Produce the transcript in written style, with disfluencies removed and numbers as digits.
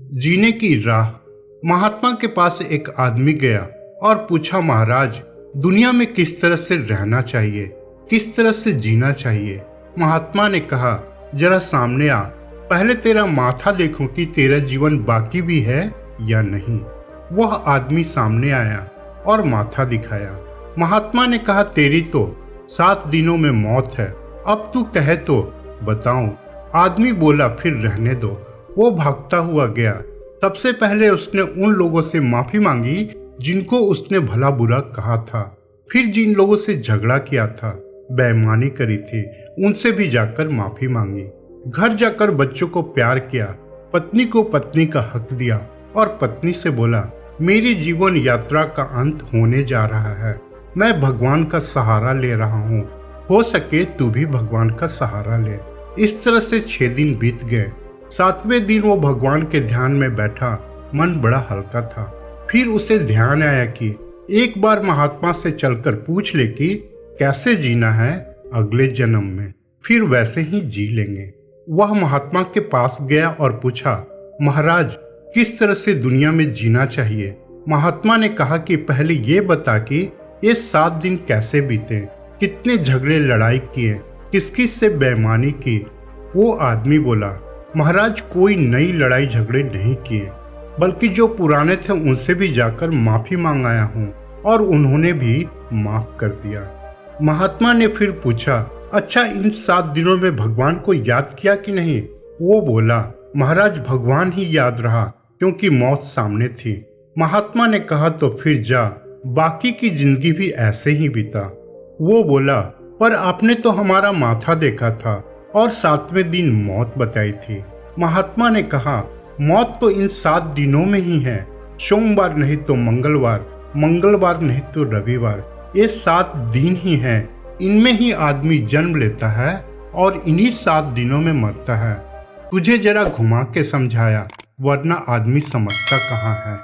जीने की राह। महात्मा के पास एक आदमी गया और पूछा, महाराज, दुनिया में किस तरह से रहना चाहिए, किस तरह से जीना चाहिए। महात्मा ने कहा, जरा सामने आ, पहले तेरा माथा देखूं कि तेरा जीवन बाकी भी है या नहीं। वह आदमी सामने आया और माथा दिखाया। महात्मा ने कहा, तेरी तो 7 दिनों में मौत है, अब तू कहे तो बताऊं। आदमी बोला, फिर रहने दो। वो भागता हुआ गया। सबसे पहले उसने उन लोगों से माफी मांगी जिनको उसने भला बुरा कहा था। फिर जिन लोगों से झगड़ा किया था, बेईमानी करी थी, उनसे भी जाकर माफी मांगी। घर जाकर बच्चों को प्यार किया, पत्नी को पत्नी का हक दिया और पत्नी से बोला, मेरी जीवन यात्रा का अंत होने जा रहा है, मैं भगवान का सहारा ले रहा हूँ, हो सके तू भी भगवान का सहारा ले। इस तरह से 6 दिन बीत गए। 7वें दिन वो भगवान के ध्यान में बैठा, मन बड़ा हल्का था। फिर उसे ध्यान आया कि एक बार महात्मा से चलकर पूछ ले कि कैसे जीना है अगले जन्म में, फिर वैसे ही जी लेंगे। वह महात्मा के पास गया और पूछा, महाराज, किस तरह से दुनिया में जीना चाहिए। महात्मा ने कहा कि पहले ये बता कि ये 7 दिन कैसे बीते, कितने झगड़े लड़ाई किए, किस किस से बेईमानी की। वो आदमी बोला, महाराज, कोई नई लड़ाई झगड़े नहीं किए, बल्कि जो पुराने थे उनसे भी जाकर माफी मांगाया हूँ और उन्होंने भी माफ कर दिया। महात्मा ने फिर पूछा, अच्छा, इन 7 दिनों में भगवान को याद किया कि नहीं। वो बोला, महाराज, भगवान ही याद रहा क्योंकि मौत सामने थी। महात्मा ने कहा, तो फिर जा, बाकी की जिंदगी भी ऐसे ही बीता। वो बोला, पर आपने तो हमारा माथा देखा था और 7वें दिन मौत बताई थी। महात्मा ने कहा, मौत तो इन 7 दिनों में ही है, सोमवार नहीं तो मंगलवार, मंगलवार नहीं तो रविवार, ये 7 दिन ही हैं। इनमें ही आदमी जन्म लेता है और इन्हीं 7 दिनों में मरता है। तुझे जरा घुमा के समझाया, वरना आदमी समझता कहाँ है।